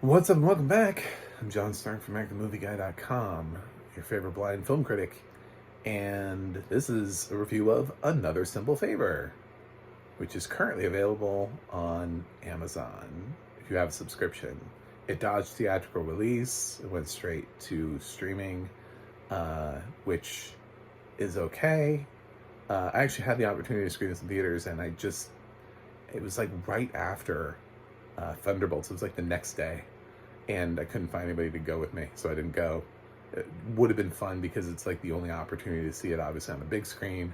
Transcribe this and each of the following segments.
What's up and welcome back. I'm John Stark from AcTheMovieGuy.com, your favorite blind film critic, and this is a review of Another Simple Favor, which is currently available on Amazon if you have a subscription. It dodged theatrical release, it went straight to streaming, which is okay. I actually had the opportunity to screen this in theaters, and it was like right after Thunderbolts. It was like the next day, and I couldn't find anybody to go with me, so I didn't go. It would have been fun because it's like the only opportunity to see it, obviously, on the big screen.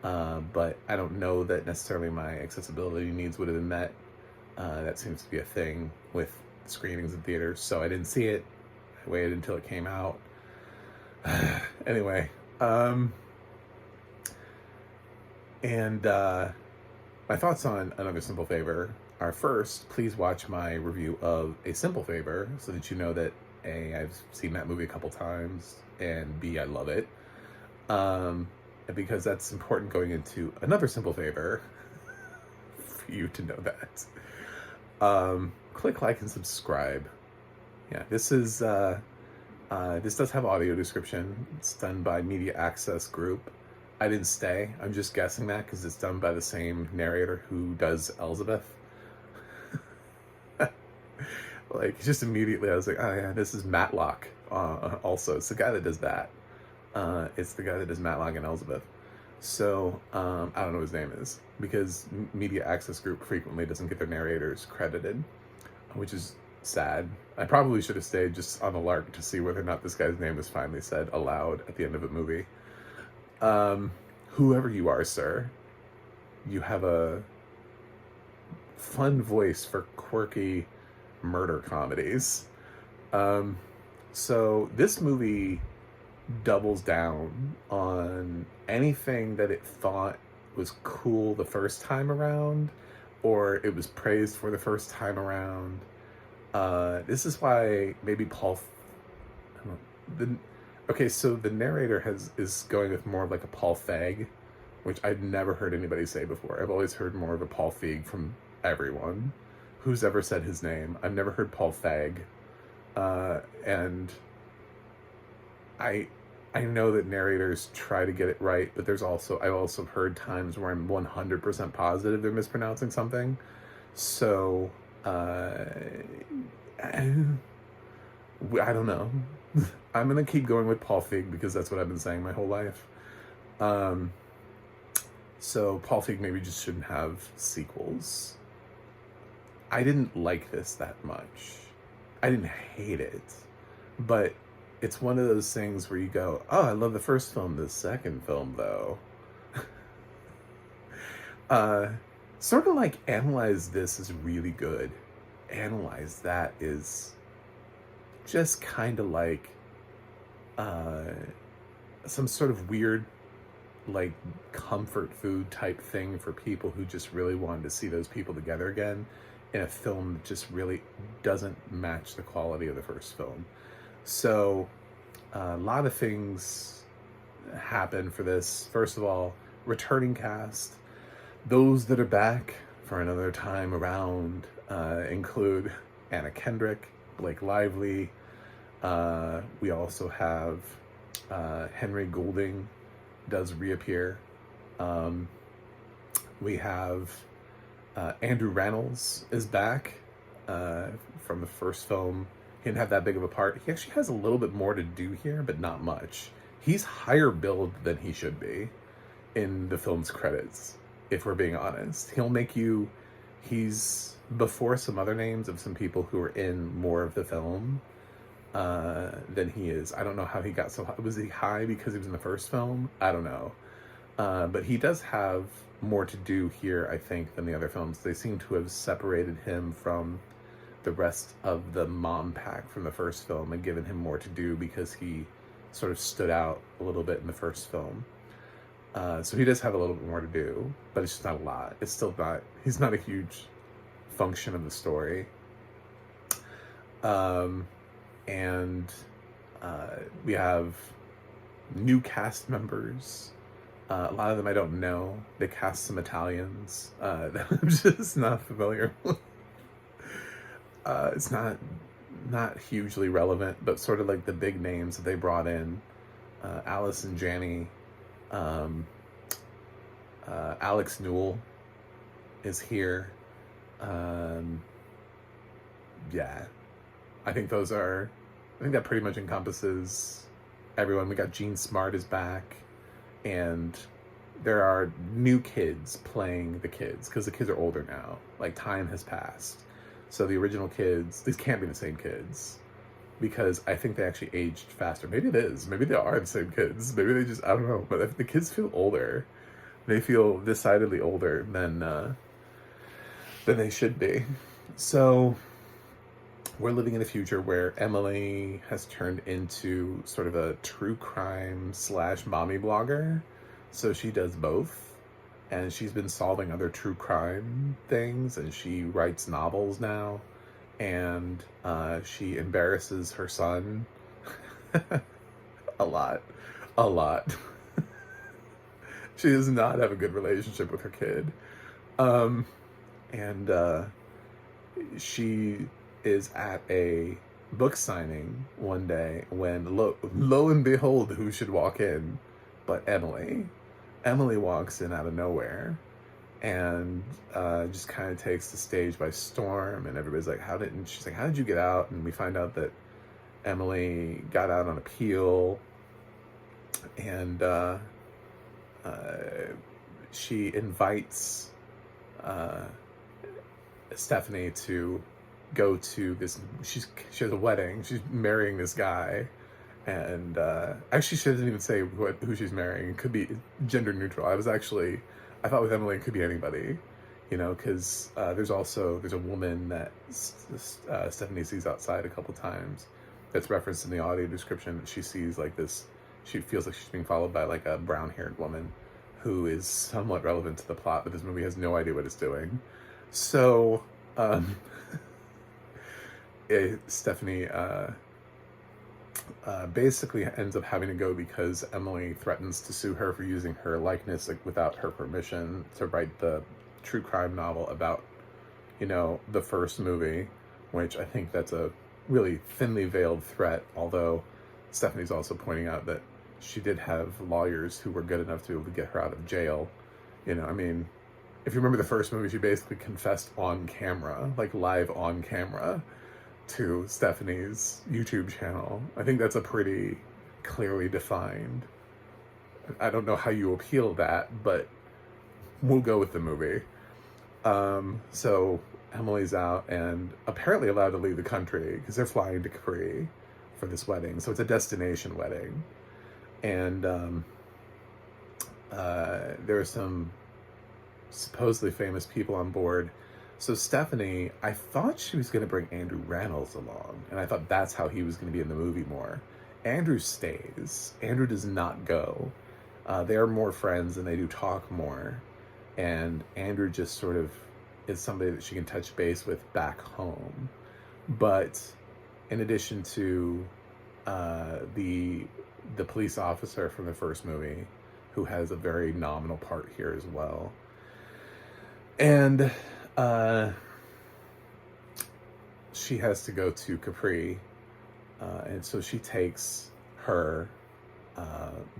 But I don't know that necessarily my accessibility needs would have been met. That seems to be a thing with screenings in theaters, so I didn't see it. I waited until it came out. Anyway, my thoughts on Another Simple Favor are, first, please watch my review of A Simple Favor so that you know that A, I've seen that movie a couple times, and B, I love it. Because that's important going into Another Simple Favor for you to know that. Click like and subscribe. Yeah, this does have audio description. It's done by Media Access Group. I didn't stay. I'm just guessing that because it's done by the same narrator who does Elizabeth. Like, just immediately I was like, oh yeah, this is Matlock. Also, it's the guy that does that. It's the guy that does Matlock and Elizabeth. So, I don't know what his name is, because Media Access Group frequently doesn't get their narrators credited, which is sad. I probably should have stayed just on the lark to see whether or not this guy's name was finally said aloud at the end of a movie. Whoever you are, sir, you have a fun voice for quirky murder comedies. So this movie doubles down on anything that it thought was cool the first time around, or it was praised for the first time around. This is why maybe okay, so the narrator is going with more of like a Paul Feig, which I've never heard anybody say before. I've always heard more of a Paul Feig from everyone who's ever said his name. I've never heard Paul Feig. And I know that narrators try to get it right, but I've also heard times where I'm 100% positive they're mispronouncing something. So, I don't know. I'm gonna keep going with Paul Feig because that's what I've been saying my whole life. So Paul Feig maybe just shouldn't have sequels. I didn't like this that much. I didn't hate it, but it's one of those things where you go, oh, I love the first film, the second film, though. Sort of like Analyze This is really good. Analyze That is just kind of like some sort of weird, like, comfort food type thing for people who just really wanted to see those people together again in a film that just really doesn't match the quality of the first film. So a lot of things happen for this. First of all, returning cast. Those that are back for another time around include Anna Kendrick, Blake Lively. We also have Henry Golding does reappear. We have Andrew Reynolds is back from the first film. He didn't have that big of a part. He actually has a little bit more to do here, but not much. He's higher billed than he should be in the film's credits, if we're being honest. He's before some other names of some people who are in more of the film than he is. I don't know how he got so high. Was he high because he was in the first film? I don't know. But he does have more to do here, I think, than the other films. They seem to have separated him from the rest of the mom pack from the first film and given him more to do because he sort of stood out a little bit in the first film. So he does have a little bit more to do, but it's just not a lot. He's not a huge function of the story. And we have new cast members. A lot of them I don't know. They cast some Italians that I'm just not familiar with. It's not not hugely relevant, but sort of like the big names that they brought in. Allison, Janney, um, Alex Newell is here. Um, yeah, I think those are. I think that pretty much encompasses everyone. We got Gene Smart is back, and there are new kids playing the kids because the kids are older now. Like, time has passed, so the original kids, these can't be the same kids, because I think they actually aged faster. Maybe it is. Maybe they are the same kids. Maybe they just, I don't know. But if the kids feel older, they feel decidedly older than they should be. So we're living in a future where Emily has turned into sort of a true crime / mommy blogger. So she does both. And she's been solving other true crime things, and she writes novels now. And she embarrasses her son a lot. A lot. She does not have a good relationship with her kid. And she is at a book signing one day when lo and behold, who should walk in but Emily. Emily walks in out of nowhere and just kind of takes the stage by storm, and everybody's like, she's like, how did you get out? And we find out that Emily got out on appeal, and she invites Stephanie to go to this. She has a wedding. She's marrying this guy, and actually she doesn't even say who she's marrying. It could be gender neutral. I thought with Emily it could be anybody, because there's a woman that Stephanie sees outside a couple times that's referenced in the audio description. That she sees like this. She feels like she's being followed by like a brown-haired woman who is somewhat relevant to the plot, but this movie has no idea what it's doing. So Stephanie basically ends up having to go because Emily threatens to sue her for using her likeness, like, without her permission, to write the true crime novel about, the first movie, which I think that's a really thinly veiled threat, although Stephanie's also pointing out that she did have lawyers who were good enough to be able to get her out of jail. If you remember the first movie, she basically confessed on camera, like live on camera, to Stephanie's YouTube channel. I think that's a pretty clearly defined. I don't know how you appeal that, but we'll go with the movie. So Emily's out and apparently allowed to leave the country because they're flying to Capri for this wedding. So it's a destination wedding. And there are some supposedly famous people on board. So Stephanie, I thought she was going to bring Andrew Rannells along, and I thought that's how he was going to be in the movie more. Andrew stays. Andrew does not go. They are more friends and they do talk more. And Andrew just sort of is somebody that she can touch base with back home. But in addition to the police officer from the first movie, who has a very nominal part here as well. And she has to go to Capri, and so she takes her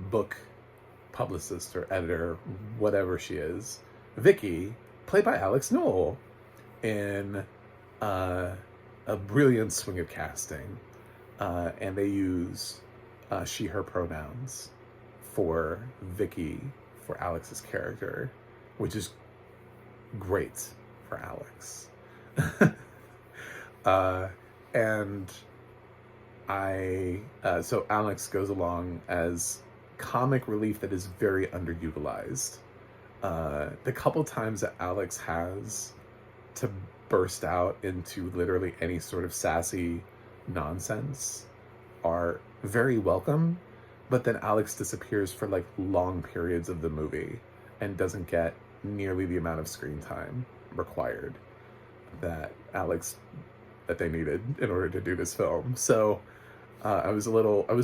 book publicist or editor, whatever she is, Vicky, played by Alex Newell, in a brilliant swing of casting, and they use she, her pronouns for Vicky, for Alex's character, which is great for Alex. So Alex goes along as comic relief that is very underutilized. The couple times that Alex has to burst out into literally any sort of sassy nonsense are very welcome, but then Alex disappears for like long periods of the movie and doesn't get nearly the amount of screen time required that they needed in order to do this film. So I was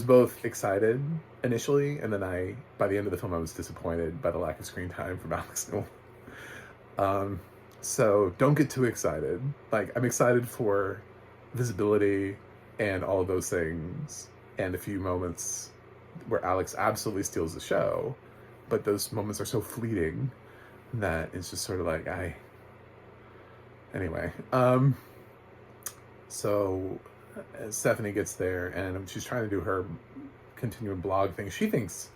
both excited initially, and then by the end of the film I was disappointed by the lack of screen time from Alex Newell. So don't get too excited. Like, I'm excited for visibility and all of those things, and a few moments where Alex absolutely steals the show, but those moments are so fleeting that it's just sort of like, anyway. So Stephanie gets there, and she's trying to do her continuing blog thing. She thinks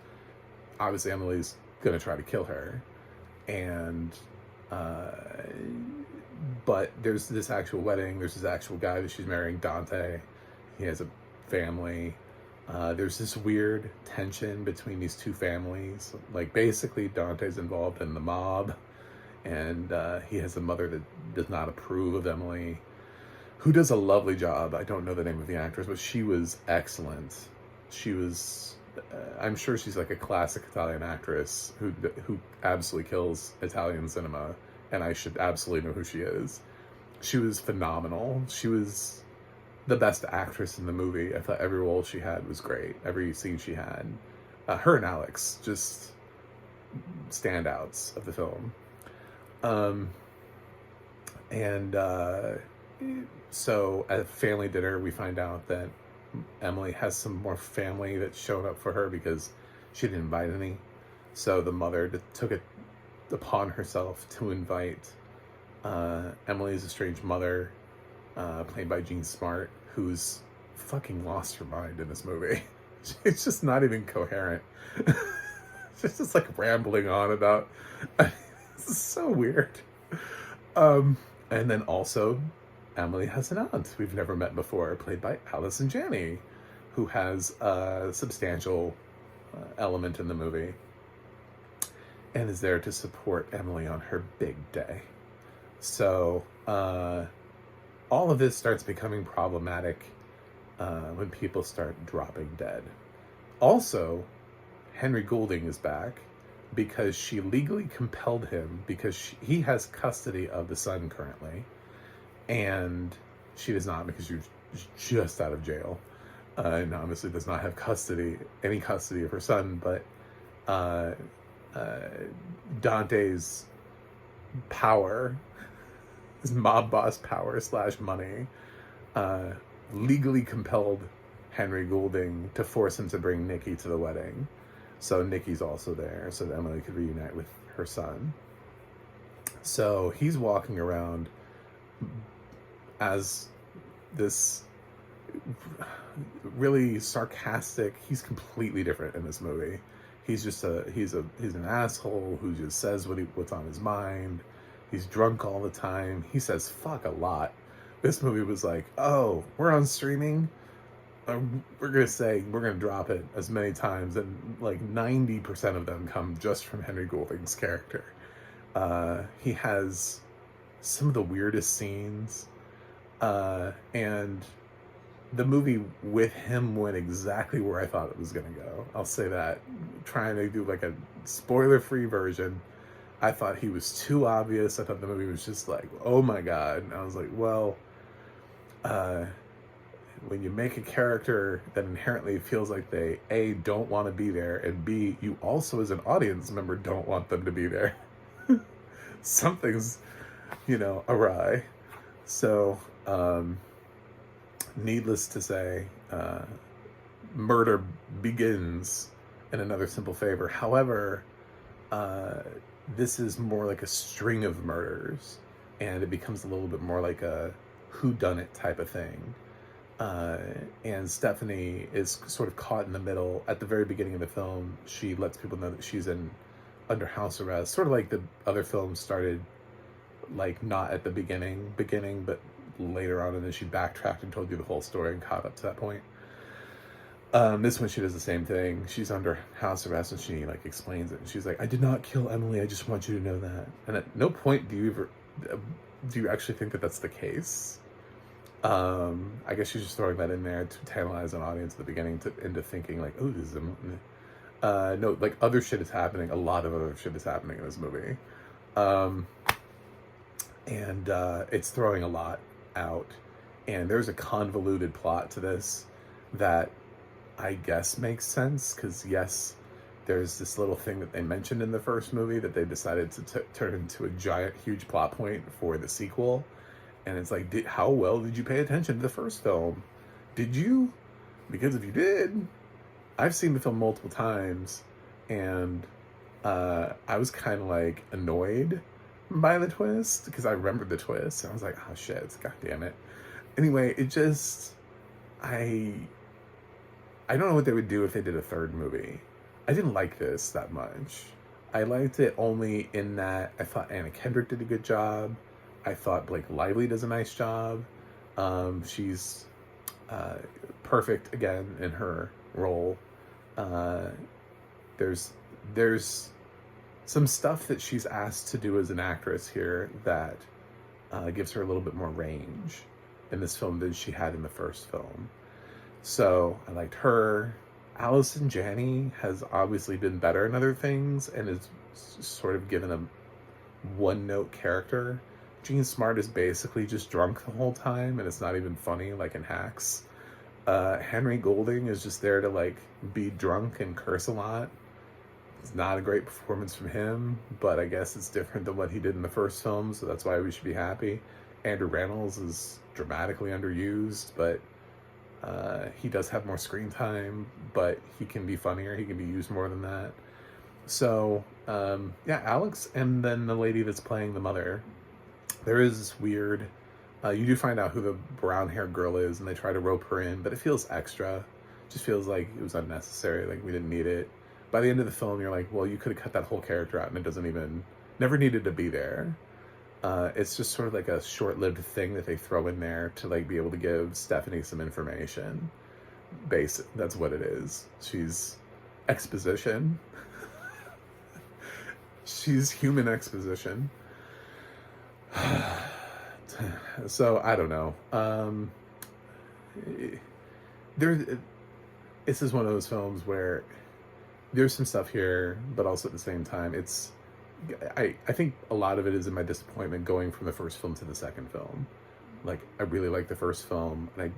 obviously Emily's gonna try to kill her, and but there's this actual wedding, there's this actual guy that she's marrying, Dante. He has a family. There's this weird tension between these two families. Like, basically Dante's involved in the mob, and he has a mother that does not approve of Emily, who does a lovely job. I don't know the name of the actress, but she was excellent. She was, I'm sure she's like a classic Italian actress who absolutely kills Italian cinema, and I should absolutely know who she is. She was phenomenal. She was the best actress in the movie. I thought every role she had was great. Every scene she had. Her and Alex, just standouts of the film. So at family dinner, we find out that Emily has some more family that's shown up for her because she didn't invite any. So the mother took it upon herself to invite Emily's estranged mother, played by Jean Smart, who's fucking lost her mind in this movie. It's just not even coherent. She's just like rambling on about. This is so weird. And then also, Emily has an aunt we've never met before, played by Allison Janney, who has a substantial element in the movie and is there to support Emily on her big day. So all of this starts becoming problematic when people start dropping dead. Also, Henry Goulding is back because she legally compelled him, because he has custody of the son currently, and she does not, because she's just out of jail, and obviously does not have any custody of her son. But Dante's power, his mob boss power / money, legally compelled Henry Goulding to force him to bring Nikki to the wedding. So Nikki's also there, so that Emily could reunite with her son. So he's walking around as this really sarcastic. He's completely different in this movie. He's just he's an asshole who just says what's on his mind. He's drunk all the time. He says fuck a lot. This movie was like, oh, we're on streaming. We're gonna drop it as many times, and like 90% of them come just from Henry Goulding's character. He has some of the weirdest scenes, and the movie with him went exactly where I thought it was gonna go. I'll say that. Trying to do like a spoiler-free version, I thought he was too obvious. I thought the movie was just like, oh my god. And I was like, well, when you make a character that inherently feels like they, A, don't want to be there, and B, you also as an audience member don't want them to be there, something's, awry. So, needless to say, murder begins in Another Simple Favor. However, this is more like a string of murders, and it becomes a little bit more like a whodunit type of thing. And Stephanie is sort of caught in the middle. At the very beginning of the film, she lets people know that she's under house arrest, sort of like the other films started, like not at the beginning, but later on, and then she backtracked and told you the whole story and caught up to that point. This one, she does the same thing. She's under house arrest, and she like explains it. And she's like, "I did not kill Emily. I just want you to know that." And at no point do you actually think that that's the case. I guess she's just throwing that in there to tantalize an audience at the beginning into thinking like, oh, this is no, like other shit is happening. A lot of other shit is happening in this movie. And it's throwing a lot out. And there's a convoluted plot to this that I guess makes sense. Because yes, there's this little thing that they mentioned in the first movie that they decided to turn into a giant, huge plot point for the sequel. And it's like, how well did you pay attention to the first film? Did you? Because if you did, I've seen the film multiple times, and I was kind of like annoyed by the twist because I remembered the twist. I was like, oh shit, god damn it. Anyway, it just I I don't know what they would do if they did a third movie. I didn't like this that much. I liked it only in that I thought Anna Kendrick did a good job. I thought Blake Lively does a nice job. She's uh, perfect again in her role. Uh, there's there's some stuff that she's asked to do as an actress here that gives her a little bit more range in this film than she had in the first film. So I liked her. Allison Janney has obviously been better in other things and is sort of given a one note character. Jean Smart is basically just drunk the whole time and it's not even funny like in Hacks. Henry Golding is just there to like be drunk and curse a lot. It's not a great performance from him, but I guess it's different than what he did in the first film, so that's why we should be happy. Andrew Rannells is dramatically underused, but he does have more screen time, but he can be funnier. He can be used more than that. So, yeah, Alex and then the lady that's playing the mother. There is this weird... you do find out who the brown-haired girl is, and they try to rope her in, but it feels extra. It just feels like it was unnecessary, like we didn't need it. By the end of the film, you're like, well, you could have cut that whole character out, and it doesn't even... never needed to be there. It's just sort of like a short-lived thing that they throw in there to like be able to give Stephanie some information. That's what it is. She's exposition. She's human exposition. So I don't know. This is one of those films where there's some stuff here, but also at the same time, I think a lot of it is in my disappointment going from the first film to the second film. Like, I really like the first film, and I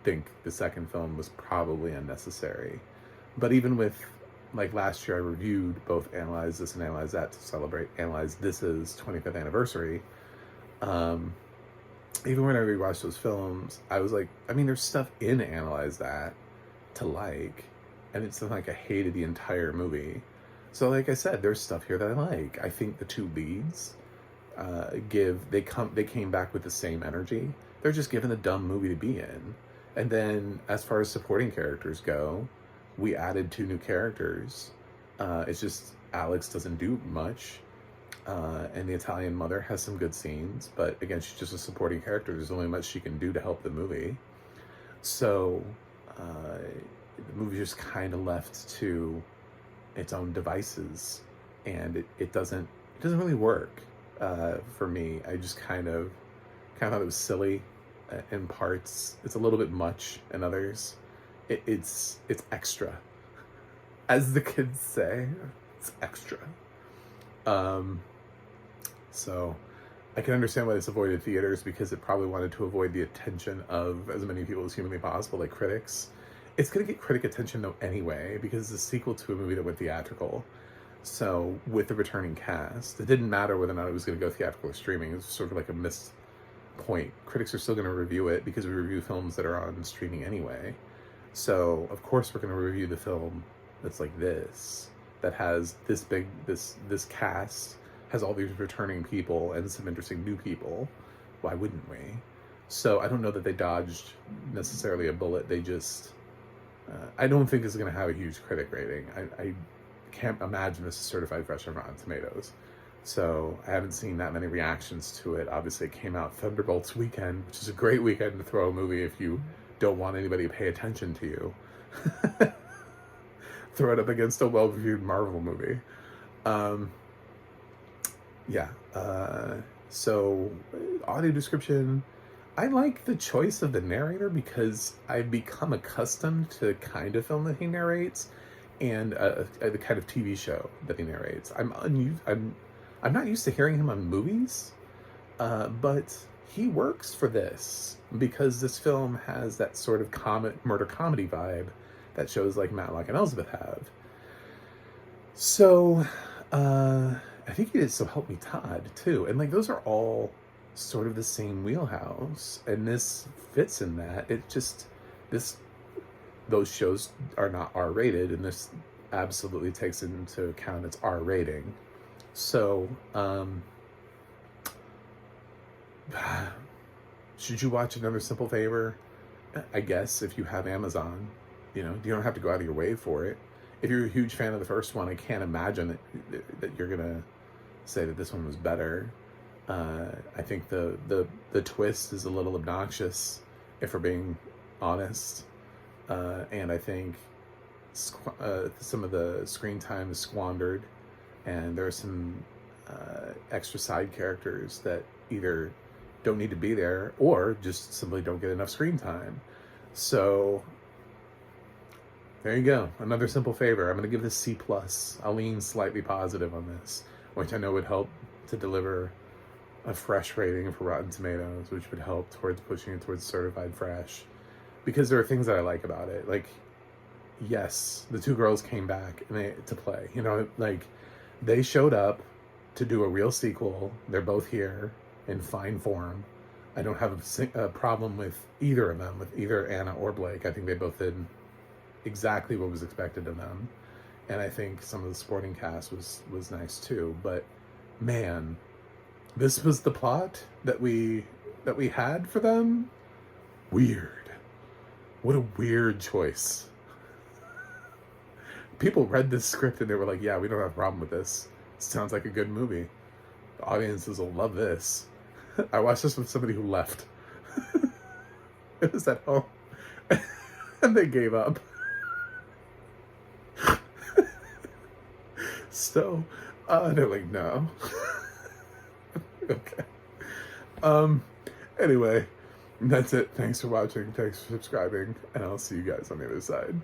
think the second film was probably unnecessary. But even with, like, last year I reviewed both Analyze This and Analyze That to celebrate Analyze This's 25th anniversary. Even when I rewatched those films, I was like, I mean, there's stuff in Analyze That to like, and it's not like I hated the entire movie. So like I said, there's stuff here that I like. I think the two leads they came back with the same energy. They're just given a dumb movie to be in. And then as far as supporting characters go, we added 2 new characters. It's just Alex doesn't do much. And the Italian mother has some good scenes, but again, she's just a supporting character. There's only much she can do to help the movie. So the movie just kind of left to its own devices, and it doesn't really work for me. I just kind of thought it was silly in parts. It's a little bit much in others. It's extra, as the kids say. It's extra. So I can understand why this avoided theaters, because it probably wanted to avoid the attention of as many people as humanly possible, like critics. It's going to get critic attention, though, anyway, because it's a sequel to a movie that went theatrical. So, with the returning cast, it didn't matter whether or not it was going to go theatrical or streaming. It was sort of like a missed point. Critics are still going to review it because we review films that are on streaming anyway. So, of course, we're going to review the film that's like this, that has this cast, has all these returning people and some interesting new people. Why wouldn't we? So, I don't know that they dodged necessarily a bullet. They just... I don't think it's going to have a huge critic rating. I can't imagine this is certified fresh on Rotten Tomatoes. So I haven't seen that many reactions to it. Obviously, it came out Thunderbolts weekend, which is a great weekend to throw a movie if you don't want anybody to pay attention to you. Throw it up against a well-reviewed Marvel movie. So audio description... I like the choice of the narrator because I've become accustomed to the kind of film that he narrates and the kind of TV show that he narrates. I'm not used to hearing him on movies, but he works for this because this film has that sort of murder comedy vibe that shows like Matlock and Elizabeth have. So I think he did So Help Me Todd too, and like those are all sort of the same wheelhouse, and this fits in that. this those shows are not R-rated, and this absolutely takes into account its R rating. So, should you watch Another Simple Favor? I guess if you have Amazon, you don't have to go out of your way for it. If you're a huge fan of the first one, I can't imagine that you're gonna say that this one was better. I think the twist is a little obnoxious, if we're being honest, and I think some of the screen time is squandered, and there are some extra side characters that either don't need to be there or just simply don't get enough screen time. So there you go. Another Simple Favor. I'm going to give this C+. I'll lean slightly positive on this, which I know would help to deliver a fresh rating for Rotten Tomatoes, which would help towards pushing it towards certified fresh, because there are things that I like about it. Like, yes, the two girls came back to play. Like, they showed up to do a real sequel. They're both here in fine form. I don't have a problem with either of them, with either Anna or Blake. I think they both did exactly what was expected of them, and I think some of the supporting cast was nice too. But man, this was the plot that we had for them. Weird. What a weird choice. People read this script and they were like, yeah, we don't have a problem with this. It sounds like a good movie. The audiences will love this. I watched this with somebody who left. It was at home. And they gave up. So, they're like, no. Okay. Anyway, that's it. Thanks for watching. Thanks for subscribing. And I'll see you guys on the other side.